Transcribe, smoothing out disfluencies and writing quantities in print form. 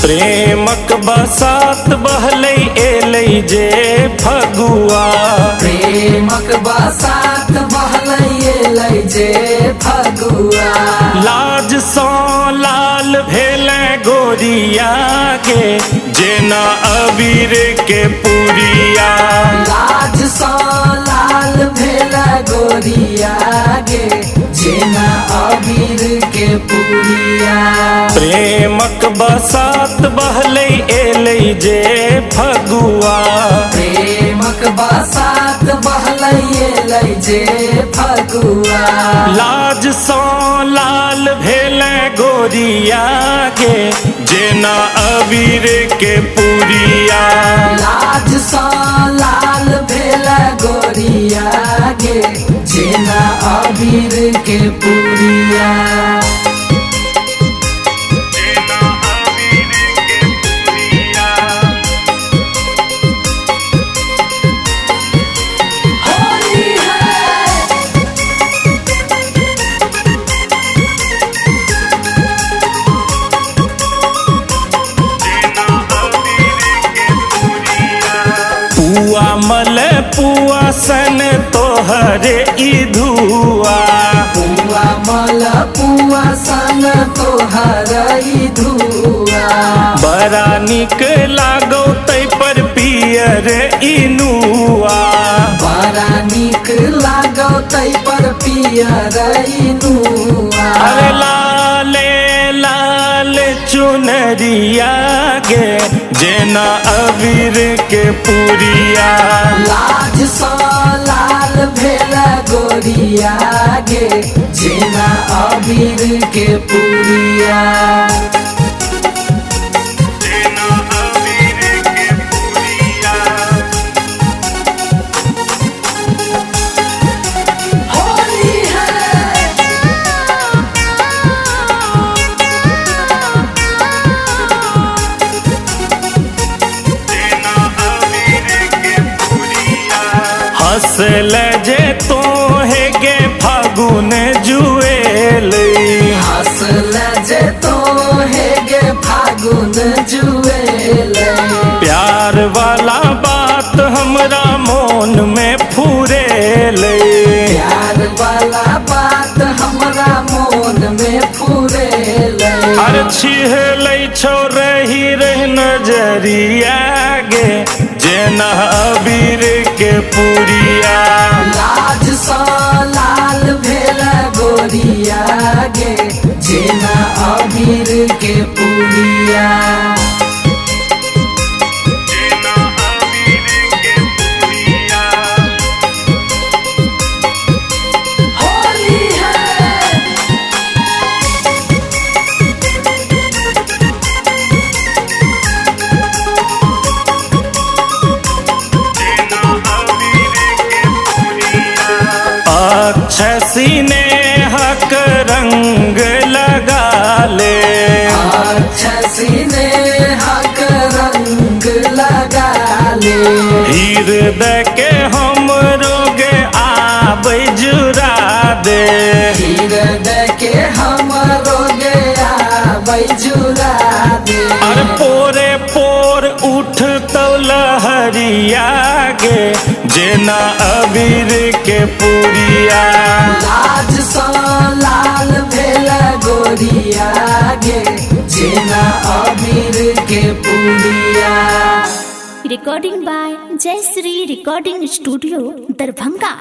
प्रेमक बसात बहलै एलै जे फगुआ। प्रेमक बसात बहलै एलै जे फगुआ। लाज सँ लाल भेलै गोरिया गे जेना अबीर के पुरिया। लाज सँ लाल भेलै गोरिया गे जेना अबीर के पुरिया। प्रेमक बसात बहलै एलै जे फगुआ। प्रेमक बसात बहलै एलै जे फगुआ। लाज सँ लाल भेलै गोरिया गे जेना अबीर के पुरिया। लाज सँ लाल भेलै गोरिया गे जेना अबीर के पुरिया। पुआ मल पुआ सन तोहरे ई धुआ। पुआ मल पुआ सन तोहर ई धुआ। बड़ा निक लागौ तै पर पियर इनुआ। बड़ा निक लागौ तै पर पियर इनुआ। अरे लाले लाल चुनरिया गे जेना अबीर के पुरिया। लाज सँ लाल भेलै गोरिया गे जेना अबीर के पुरिया। हंसल जे तोहे गे फागुन जुएलै। हंसल जे तोहे गे फागुन जुएलै। प्यार वाला बात हमरा मोन में फुरेलै। प्यार वाला बात हमरा मोन में फुरेलै। अरे छिहलै छौ रही रही नजरिया गे जेना अबीर के पुरिया। लाज सँ लाल भेलै गोरिया गे जेना अबीर के पुरिया। अक्षय स्नेहक रंग लगा ले। अक्षय स्नेहक रंग लगा ले। हृदय के हमरो गे आबै जुरा दे। हृदय के हमरो गे आबै जुरा दे। अरे पोरे पोर उठतौ लहरिया गे जेना अबीर के पुरिया। लाज सँ लाल भेलै गोरिया गे जेना अबीर के पुरिया। Recording by Jayashree Recording Studio, Darbhanga।